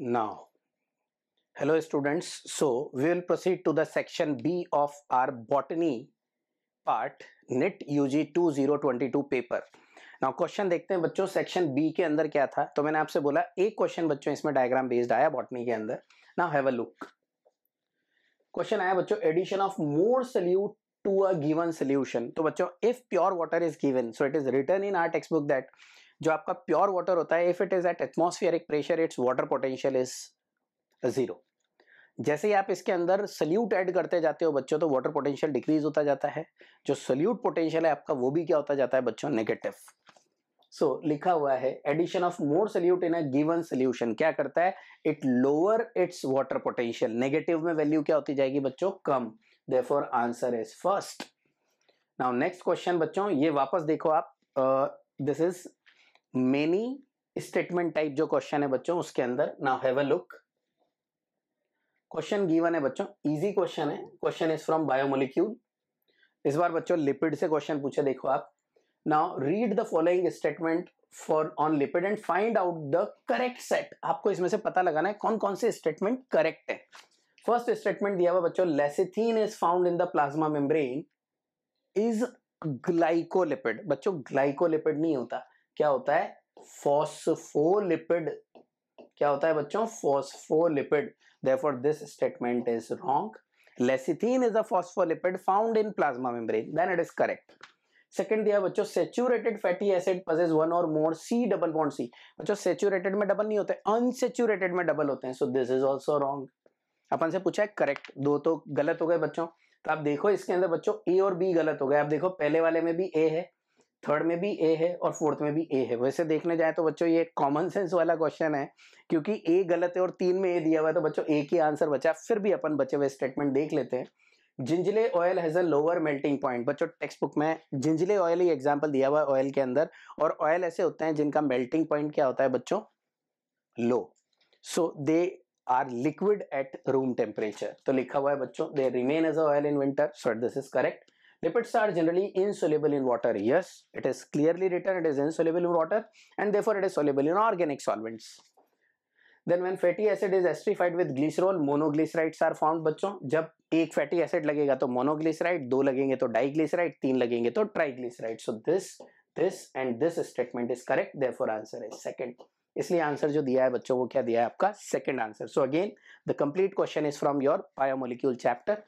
Now, hello students. So we will proceed to the section B of our botany part NET UG 2022 paper. Now question देखते हैं बच्चों section B के अंदर क्या था. तो मैंने आपसे बोला एक क्वेश्चन बच्चों इसमें डायग्राम बेस्ड आया बॉटनी के अंदर. Now have a look. Question आया बच्चों addition of more solute to a given solution. तो बच्चों if pure water is given so it is written in our text book that जो आपका प्योर वाटर होता है if it is at atmospheric pressure its water potential is 0. जैसे ही आप इसके अंदर सल्यूट ऐड करते जाते हो बच्चों तो वाटर पोटेंशियल डिक्रीज होता जाता है. जो सल्यूट पोटेंशियल है आपका वो भी क्या होता जाता है बच्चों नेगेटिव. सो लिखा हुआ है addition of more solute in a given solution क्या करता है it lower its water potential. Negative में वैल्यू क्या होती जाएगी बच्चों कम. Therefore answer is first. Now next question बच्चों ये वापस देखो आप. This is many statement type जो क्वेश्चन है बच्चों उसके अंदर. Now have a look. Question given है बच्चों इजी क्वेश्चन है. Question is from biomolecule. इस बार बच्चों लिपिड से क्वेश्चन पूछे देखो आप. Now read the following statement for on lipid and find out the correct set. आपको इसमें से पता लगाना है कौन कौन से स्टेटमेंट करेक्ट है. फर्स्ट स्टेटमेंट दिया हुआ बच्चों lecithin is found in the plasma membrane is glycolipid. बच्चों ग्लाइकोलिपिड नहीं होता क्या होता है फॉस्फोलिपिड. क्या होता है बच्चों phospholipid. Therefore, this statement is wrong. Lecithin is a phospholipid found in plasma membrane. Then it is correct. Second दिया बच्चों saturated fatty acid possess one or more C double bond C. बच्चों saturated में double नहीं होते unsaturated में double होते हैं. So this is also wrong. अपन से पूछा है करेक्ट. दो तो गलत हो गए बच्चों. तो आप देखो इसके अंदर बच्चों A और B गलत हो गए. आप देखो पहले वाले में भी A है थर्ड में भी ए है और फोर्थ में भी ए है. वैसे देखने जाए तो बच्चों ये कॉमन सेंस वाला क्वेश्चन है क्योंकि ए गलत है और 3 में ए दिया हुआ है तो बच्चों ए की आंसर बचा. फिर भी अपन बचे हुए स्टेटमेंट देख लेते हैं. Gingelly oil has a lower melting point. बच्चों टेक्स्ट बुक में जिंजले ऑयल ही एग्जांपल दिया हुआ है ऑयल के अंदर. और ऑयल ऐसे होते हैं जिनका मेल्टिंग पॉइंट क्या होता है बच्चों लो. So they are liquid at room temperature. तो लिखा हुआ है बच्चों they remain as oil in winter. So this is correct. Lipids are generally insoluble in water. Yes, it is clearly written it is insoluble in water and therefore it is soluble in organic solvents. Then when fatty acid is esterified with glycerol, monoglycerides are found. बच्चों जब एक fatty acid लगेगा तो monoglyceride, दो लगेंगे तो diglyceride, तीन लगेंगे तो triglyceride. So this and this statement is correct. Therefore answer is second. इसलिए आंसर जो दिया है बच्चों वो क्या दिया है आपका second answer. So again the complete question is from your biomolecule chapter.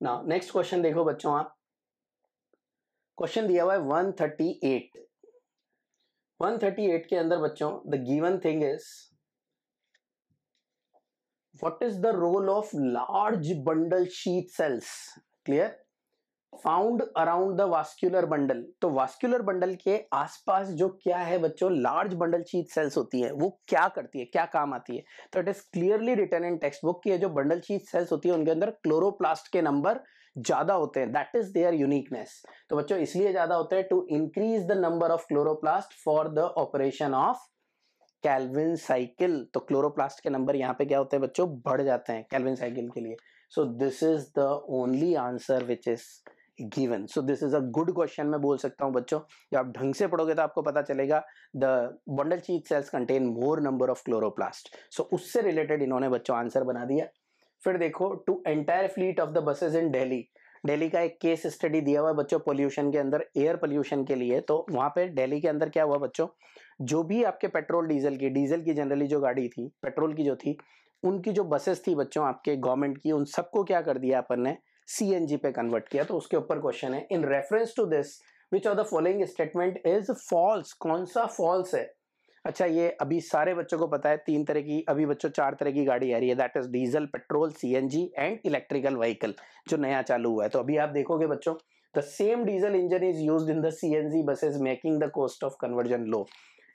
Now next question देखो बच्चों आप. क्वेश्चन दिया हुआ है 138. 138 के अंदर बच्चों the given thing is what is the role of large bundle sheath cells clear found around the vascular bundle. तो वास्कुलर बंडल के आसपास जो क्या है बच्चों लार्ज बंडल शीथ सेल्स होती है वो क्या करती है क्या काम आती है. तो it is clearly written in text book की जो बंडल शीथ सेल्स होती है उनके अंदर क्लोरोप्लास्ट के नंबर ज्यादा होते हैं. That is their uniqueness. तो बच्चों इसलिए ज्यादा होते हैं to increase the number of chloroplast for the operation of Calvin cycle. तो क्लोरोप्लास्ट के नंबर यहाँ पे क्या होते हैं बच्चों बढ़ जाते हैं कैल्विन साइकिल के लिए. सो this is the only answer which is given. So this is a good question मैं बोल सकता हूँ बच्चों. जब आप ढंग से पढ़ोगे तो आपको पता चलेगा the bundle sheath cells contain more number of chloroplast. So उससे रिलेटेड इन्होंने बच्चों आंसर बना दिया. फिर देखो to entire fleet of the buses in Delhi. Delhi का एक केस स्टडी दिया हुआ है बच्चों पोल्यूशन के अंदर एयर पोल्यूशन के लिए. तो वहां पे दिल्ली के अंदर क्या हुआ बच्चों जो भी आपके पेट्रोल डीजल की जनरली जो गाड़ी थी पेट्रोल की जो थी उनकी जो बसेस थी बच्चों आपके गवर्नमेंट की उन सबको क्या कर दिया अपन ने सीएनजी पे कन्वर्ट किया. तो उसके ऊपर क्वेश्चन है in reference to this which of the following statement is false. कौन सा फॉल्स है. अच्छा ये अभी सारे बच्चों को पता है तीन तरह की अभी बच्चों चार तरह की गाड़ी आ रही है. That is diesel petrol CNG and electrical vehicle जो नया चालू हुआ है. तो अभी आप देखोगे बच्चों the same diesel engine is used in the CNG buses making the cost of conversion low.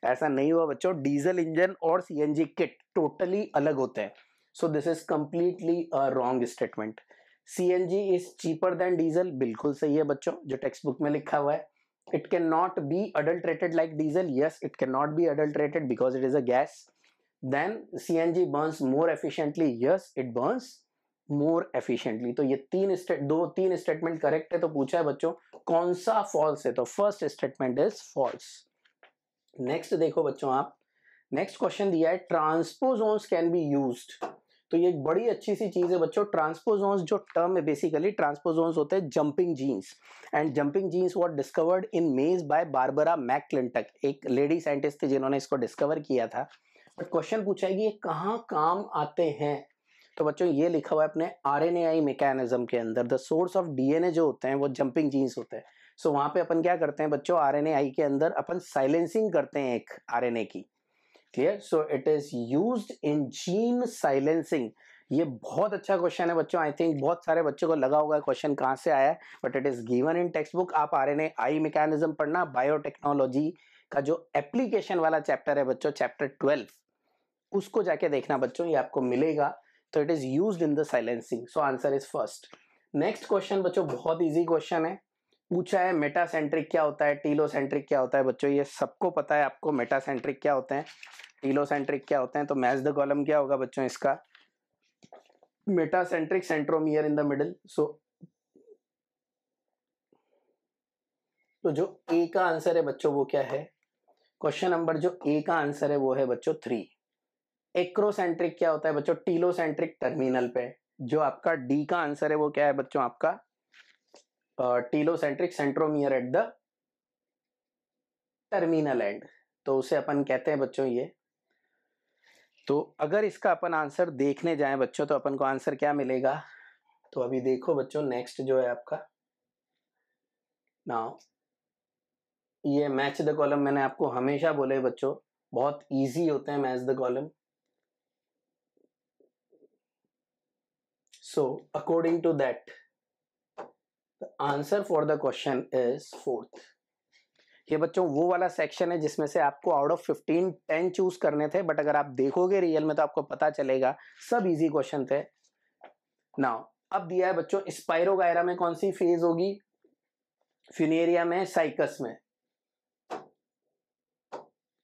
ऐसा नहीं हुआ बच्चों. डीजल इंजन और सीएनजी किट टोटली अलग होते हैं. So this is completely a wrong statement. CNG is cheaper than diesel बिल्कुल सही है बच्चों जो टेक्स्ट बुक में लिखा हुआ है. It cannot be adulterated like diesel. Yes, it cannot be adulterated because it is a gas. Then CNG burns more efficiently. Yes, it burns more efficiently. तो ये तीन स्टेटमेंट करेक्ट है. तो पूछा है बच्चों कौन सा फॉल्स है. तो first statement is false. Next देखो बच्चों आप नेक्स्ट क्वेश्चन दिया है ट्रांसपोजोन्स कैन बी यूज्ड। तो ये एक बड़ी अच्छी सी चीज है बच्चों। ट्रांसपोजोन्स जो टर्म है, बेसिकली ट्रांसपोजोन्स होते हैं jumping genes, and jumping genes were discovered in maize by Barbara मैकक्लिंटक, एक लेडी साइंटिस्ट थी जिन्होंने इसको डिस्कवर किया था। बट क्वेश्चन पूछा है कि ये कहाँ काम आते हैं। तो बच्चों ये लिखा हुआ है अपने आरएनएआई मैकेनिज्म के अंदर। द सोर्स ऑफ डीएनए जो होते हैं वो जंपिंग जीन्स होते हैं। सो वहां पे अपन क्या करते हैं बच्चों, आरएनएआई के अंदर अपन साइलेंसिंग करते हैं एक आरएनए की। Clear? So it is used in gene silencing. ये बहुत अच्छा क्वेश्चन है बच्चों। आई थिंक बहुत सारे बच्चों को लगा होगा क्वेश्चन कहाँ से आया है, but it is given in text book. आप आरएनएआई मैकेनिज्म पढ़ना, बायोटेक्नोलॉजी का जो एप्लीकेशन वाला चैप्टर है बच्चों, चैप्टर 12, उसको जाके देखना बच्चों, ये आपको मिलेगा। तो it is used in the silencing. So answer is first. Next question बच्चों बहुत इजी क्वेश्चन है। पूछा है मेटासेंट्रिक क्या होता है, टीलोसेंट्रिक क्या होता है। बच्चों ये सबको पता है आपको, मेटासेंट्रिक क्या होते हैं, टीलोसेंट्रिक क्या होते हैं। तो मैच द कॉलम क्या होगा बच्चों इसका, metacentric, centromere in the middle. So तो जो ए का आंसर है बच्चों वो क्या है, क्वेश्चन नंबर जो ए का आंसर है वो है बच्चों 3। एक्रोसेंट्रिक क्या होता है बच्चों, टीलोसेंट्रिक टर्मिनल पे। जो आपका डी का आंसर है वो क्या है बच्चों आपका, telocentric, centromere at the terminal and. तो उसे अपन कहते हैं बच्चों ये। तो अगर इसका अपन आंसर देखने जाएं बच्चों तो अपन को आंसर क्या मिलेगा। तो अभी देखो बच्चों नेक्स्ट जो है आपका, नाउ ये मैच द कॉलम मैंने आपको हमेशा बोले बच्चों बहुत इजी होते हैं match the column. So according to that the answer for the question is 4th। ये बच्चों वो वाला सेक्शन है जिसमें से आपको आउट ऑफ 15 10 चूज करने थे, बट अगर आप देखोगे रियल में तो आपको पता चलेगा सब इजी क्वेश्चन थे। नाउ अब दिया है बच्चों स्पाइरोगायरा में कौन सी फेज होगी, फ्यूनेरिया में, साइकस में।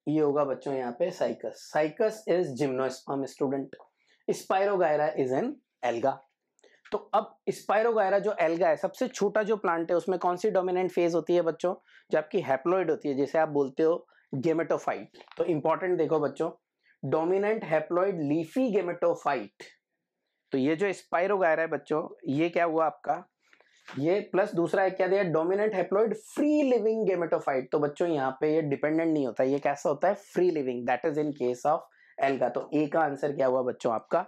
ये होगा बच्चों यहाँ पे cycas. Cycas is gymnosperm student, spirogyra is an alga. तो अब स्पाइरोगायरा जो एल्गा है, सबसे छोटा जो प्लांट है, उसमें कौन सी डोमिनेंट फेज होती है बच्चों, जो आपकी हैप्लॉइड होती है, जैसे आप बोलते हो गेमेटोफाइट। तो इंपॉर्टेंट देखो बच्चों, डोमिनेंट हैप्लॉइड लीफी गेमेटोफाइट। तो ये जो स्पाइरोगायरा है बच्चों, ये क्या हुआ आपका, ये प्लस दूसरा एक क्या दिया, dominant haploid free living gametophyte. तो बच्चों यहाँ पे ये डिपेंडेंट नहीं होता, ये कैसा होता है, free living. That is in case of alga. तो ए का आंसर क्या हुआ बच्चों आपका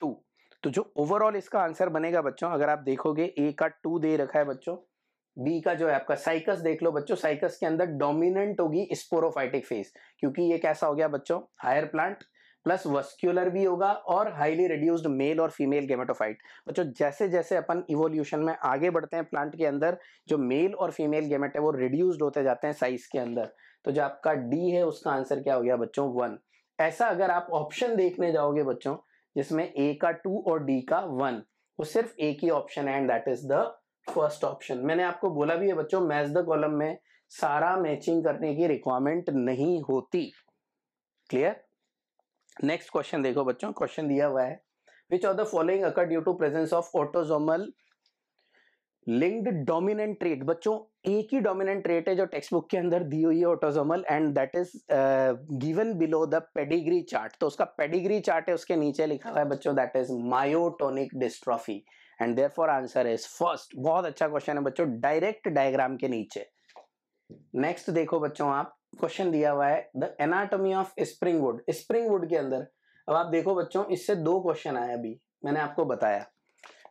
2। तो जो ओवरऑल इसका आंसर बनेगा बच्चों, अगर आप देखोगे ए का 2 दे रखा है बच्चों, बी का जो है आपका साइकस देख लो बच्चों, साइकस के अंदर डोमिनेंट होगी स्पोरोफाइटिक फेज, क्योंकि ये कैसा हो गया बच्चों, हायर प्लांट, प्लस वस्क्यूलर भी होगा और हाईली रिड्यूस्ड मेल और फीमेल गेमेटोफाइट। बच्चों जैसे जैसे अपन इवोल्यूशन में आगे बढ़ते हैं प्लांट के अंदर, जो मेल और फीमेल गेमेट है वो रिड्यूस्ड होते जाते हैं साइज के अंदर। तो जो आपका डी है उसका आंसर क्या हो गया बच्चों 1। ऐसा अगर आप ऑप्शन देखने जाओगे बच्चों जिसमें ए का 2 और डी का 1, वो सिर्फ एक ही ऑप्शन है and that is the first option. मैंने आपको बोला भी है बच्चों मैच द कॉलम में सारा मैचिंग करने की रिक्वायरमेंट नहीं होती। क्लियर? नेक्स्ट क्वेश्चन देखो बच्चों, क्वेश्चन दिया हुआ है which of the following occur due to presence of autosomal linked dominant trait. बच्चों एक ही डोमिनेंट ट्रेट है जो टेक्स्ट बुक के अंदर दी हुई है autosomal, and that is given below the pedigree chart. तो उसका पेडिग्री चार्ट है, उसके नीचे लिखा हुआ है बच्चों that is myotonic dystrophy, and therefore answer is first. बहुत अच्छा क्वेश्चन है बच्चों, डायरेक्ट डायग्राम के नीचे। नेक्स्ट देखो बच्चों, आप क्वेश्चन दिया हुआ है the anatomy of Springwood. Springwood के अंदर अब आप देखो बच्चों, इससे 2 क्वेश्चन आए अभी मैंने आपको बताया।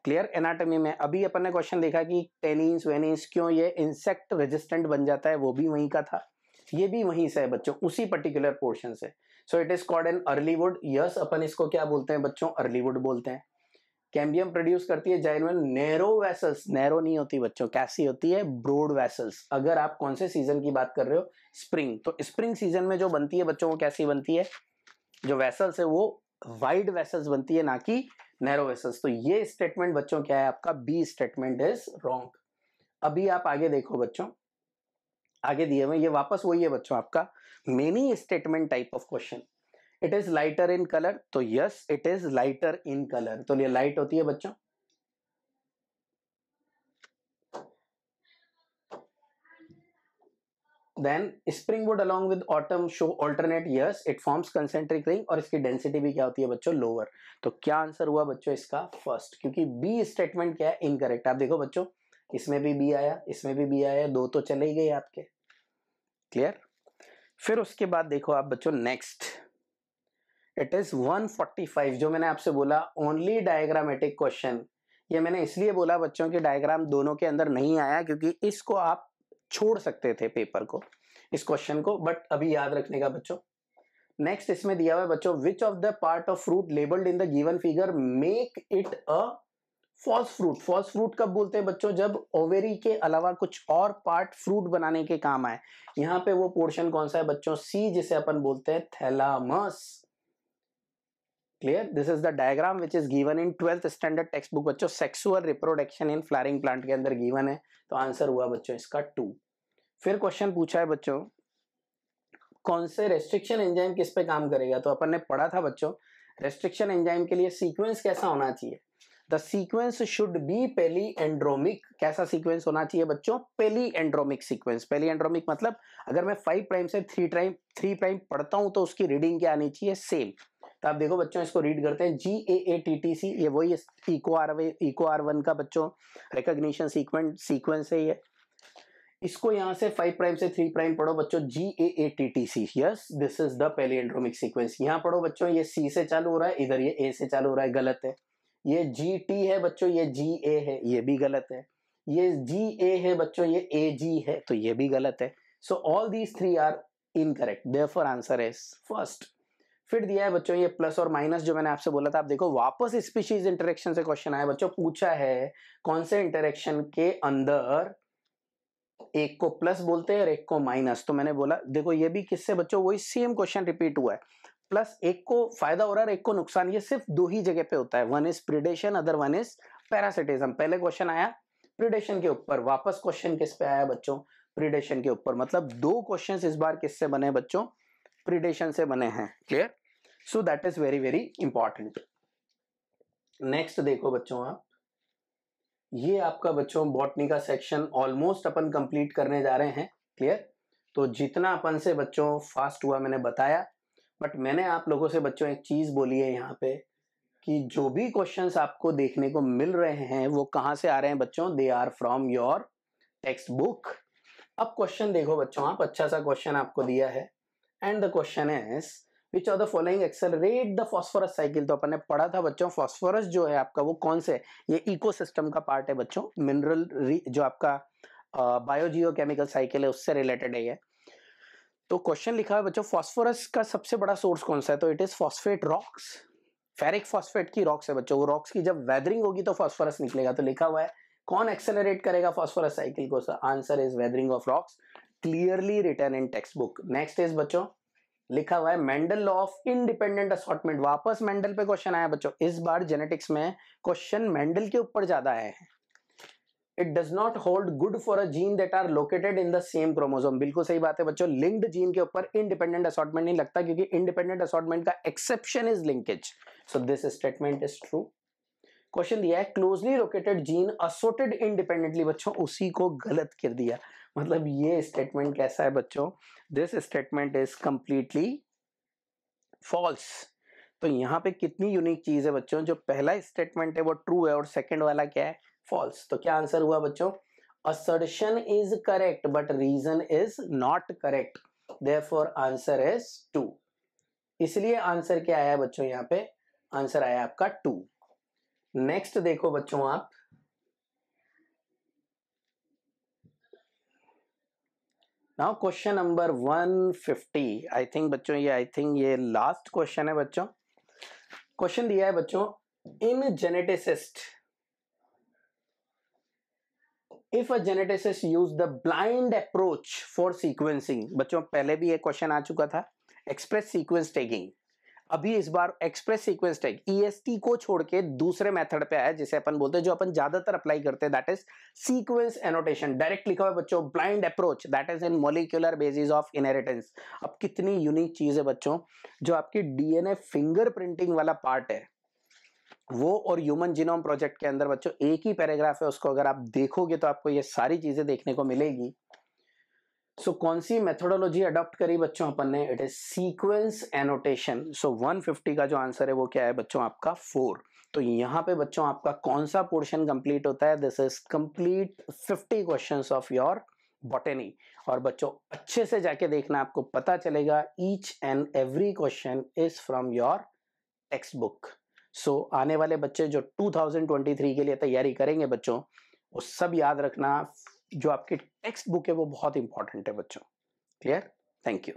क्लियर? एनाटॉमी में अभी अपन ने क्वेश्चन देखा कि टेनिन्स वेनिन्स क्यों ये इंसेक्ट रेजिस्टेंट बन जाता है, वो भी वहीं का था, ये भी वहीं से है बच्चों, उसी पर्टिकुलर पोर्शन से। So it is called an early wood. Yes, अपन इसको क्या बोलते हैं बच्चों, अर्ली वुड बोलते हैं। कैम्बियम प्रोड्यूस करती है जाइनमल नैरो वेसल्स, नैरो नहीं होती बच्चों, कैसी होती है, ब्रॉड वेसल्स। अगर आप कौन से सीजन की बात कर रहे हो, स्प्रिंग, तो स्प्रिंग सीजन में जो बनती है बच्चों वो कैसी बनती है, जो वेसल्स है वो वाइड वेसल्स बनती है, ना कि नैरो वेसल्स। तो ये स्टेटमेंट बच्चों क्या है आपका, बी स्टेटमेंट इज रॉन्ग। अभी आप आगे देखो बच्चों, आगे दिए हुए ये वापस वही है बच्चों आपका many statement type of question. It is lighter in colour, तो yes it is lighter in colour. तो ये लाइट होती है बच्चों, then springwood along with autumn show alternate years, it forms concentric ring, और इसकी डेंसिटी भी क्या होती है बच्चों, लोअर। तो क्या आंसर हुआ बच्चों इसका फर्स्ट, क्योंकि बी स्टेटमेंट क्या है, इनकरेक्ट। आप देखो बच्चों, इसमें भी बी आया, इसमें भी बी आया, दो तो चले ही गए आपके। क्लियर। फिर उसके बाद देखो आप बच्चों नेक्स्ट, इट इज 145, जो मैंने आपसे बोला ओनली डायग्रामेटिक क्वेश्चन। ये मैंने इसलिए बोला बच्चों कि डायग्राम दोनों के अंदर नहीं आया, क्योंकि इसको आप छोड़ सकते थे पेपर को, इस क्वेश्चन को, बट अभी याद रखने का बच्चों। नेक्स्ट इसमें दिया हुआ है बच्चों, which of the part of fruit labelled in the given figure make it a false fruit. False fruit कब बोलते हैं बच्चों, जब ओवेरी के अलावा कुछ और पार्ट फ्रूट बनाने के काम आए। यहां पे वो पोर्शन कौन सा है बच्चों, सी, जिसे अपन बोलते हैं thalamus. Clear. This is the diagram which is given in 12th standard text book बच्चों, sexual reproduction in flowering plant के अंदर गिवन है। तो आंसर हुआ बच्चों इसका 2। फिर क्वेश्चन पूछा है बच्चों, कौन से रेस्ट्रिक्शन एंजाइम किस पे काम करेगा। तो अपन ने पढ़ा था बच्चों, रेस्ट्रिक्शन एंजाइम के लिए सीक्वेंस कैसा होना चाहिए, द सीक्वेंस शुड बी पेलीएंड्रोमिक। कैसा सीक्वेंस होना चाहिए बच्चों, पेलीएंड्रोमिक सीक्वेंस। पेलीएंड्रोमिक मतलब अगर मैं 5 प्राइम से 3 प्राइम पढ़ता हूं तो उसकी रीडिंग क्या आनी चाहिए, सेम। तो आप देखो बच्चों, इसको रीड करते हैं, GAATTC, ये वही इको R1 का बच्चों रिकॉग्निशन सीक्वेंस है ये। इसको यहां से 5 प्राइम से 3 प्राइम पढ़ो बच्चों, GAATTC, yes this is the palindromic sequence. यहां पढ़ो बच्चों, ये C से चालू हो रहा है, इधर ये A से चालू हो रहा है, गलत है। ये GT है बच्चों, ये GA है, ये भी गलत है। ये GA है बच्चों, ये AG है, तो ये भी गलत है। So all these 3 are incorrect, therefore answer is first. फिर दिया है बच्चों ये प्लस और माइनस, जो मैंने आपसे बोला था। आप देखो वापस स्पीशीज इंटरेक्शन से क्वेश्चन आया बच्चों, पूछा है कौन से इंटरेक्शन के अंदर एक को प्लस बोलते हैं और एक को माइनस। तो मैंने बोला देखो, ये भी किससे बच्चों, वही सेम क्वेश्चन रिपीट हुआ है। प्लस एक को फायदा हो रहा है और एक को नुकसान, ये सिर्फ दो ही जगह पे होता है, one is predation, other one is parasitism. पहले क्वेश्चन आया प्रिडेशन के ऊपर, वापस क्वेश्चन किस पे आया बच्चों, प्रिडेशन के ऊपर। मतलब दो क्वेश्चंस इस बार किससे बने बच्चों, प्रिडेशन से बने हैं। Clear. So that is very very important. Next देखो बच्चों आप, ये आपका बच्चों बॉटनी का सेक्शन ऑलमोस्ट अपन कंप्लीट करने जा रहे हैं। क्लियर। तो जितना अपन से बच्चों फास्ट हुआ मैंने बताया, बट मैंने आप लोगों से बच्चों एक चीज बोली है यहाँ पे, कि जो भी क्वेश्चंस आपको देखने को मिल रहे हैं वो कहाँ से आ रहे हैं बच्चों, they are from your text book. अब क्वेश्चन देखो बच्चों आप, अच्छा सा क्वेश्चन आपको दिया है, and the question is which of the following accelerate the phosphorus cycle. तो अपन ने पढ़ा था बच्चों, फॉस्फोरस जो है आपका वो कौन से, ये इकोसिस्टम का पार्ट है बच्चों, मिनरल जो आपका बायोजियोकेमिकल साइकिल है उससे रिलेटेड है ये। तो क्वेश्चन लिखा है बच्चों, फॉस्फोरस का सबसे बड़ा सोर्स कौन सा है। तो it is phosphate rocks, ferric phosphate की रॉक्स है बच्चों। वो रॉक्स की जब वेदरिंग होगी तो फॉस्फोरस निकलेगा। तो लिखा हुआ है कौन एक्सेलरेट करेगा फॉस्फोरस साइकिल को, answer is weathering of rocks, clearly written in text book. Next is बच्चों, लिखा हुआ है Mendel law of independent assortment. वापस मेंडल पे क्वेश्चन आया बच्चों, इस बार जेनेटिक्स में क्वेश्चन मेंडल के ऊपर ज्यादा आए हैं। It does not hold good for a gene that are located in the same chromosome. बिल्कुल सही बात है बच्चों, लिंक्ड जीन के ऊपर इंडिपेंडेंट असॉर्टमेंट नहीं लगता, क्योंकि इंडिपेंडेंट असॉर्टमेंट का exception is linkage. So this statement is true. Question दिया है closely located gene assorted independently, बच्चों उसी को गलत कर दिया। मतलब ये स्टेटमेंट कैसा है बच्चों, this statement is completely false. तो यहाँ पे कितनी यूनिक चीज है बच्चों, जो पहला स्टेटमेंट है वो ट्रू है और सेकंड वाला क्या है, फॉल्स। तो क्या आंसर हुआ बच्चों, assertion is correct but reason is not correct, therefore answer is 2। इसलिए आंसर क्या आया बच्चों, यहाँ पे आंसर आया आपका 2। नेक्स्ट देखो बच्चों आप, now question number 150। I think बच्चों ये लास्ट क्वेश्चन है बच्चों। क्वेश्चन दिया है बच्चों, in geneticist if a geneticist use the blind approach for sequencing. बच्चों पहले भी एक क्वेश्चन आ चुका था, एक्सप्रेस सीक्वेंस टैगिंग। अभी इस बार एक्सप्रेस सीक्वेंस टैग EST को छोड़ के दूसरे मेथड पे आया, जिसे अपन बोलते हैं, जो अपन ज्यादातर अप्लाई करते हैं, that is sequence annotation. Direct लिखा हुआ है बच्चों, blind approach that is in molecular basis of inheritance. अब कितनी यूनिक चीज है बच्चों, जो आपकी DNA फिंगरप्रिंटिंग वाला पार्ट है, वो और ह्यूमन जीनोम प्रोजेक्ट के अंदर बच्चों एक ही पैराग्राफ है, उसको अगर आप देखोगे तो आपको ये सारी चीजें देखने को मिलेगी। सो कौन सी मेथोडोलॉजी अडॉप्ट करी बच्चों अपन ने? It is sequence annotation. So 150 का जो आंसर है वो क्या है बच्चों? आपका 4। तो यहाँ पे बच्चों आपका कौन सा पोर्शन कंप्लीट होता है? This is complete 50 questions of your botany. और बच्चों अच्छे से जाके देखना, आपको पता चलेगा each and every question is from your text book. So आने वाले बच्चे जो 2023 के लिए तैयारी करेंगे बच्चों, वो सब याद रखना, जो आपकी टेक्स्ट बुक है वो बहुत इंपॉर्टेंट है बच्चों। क्लियर? Thank you.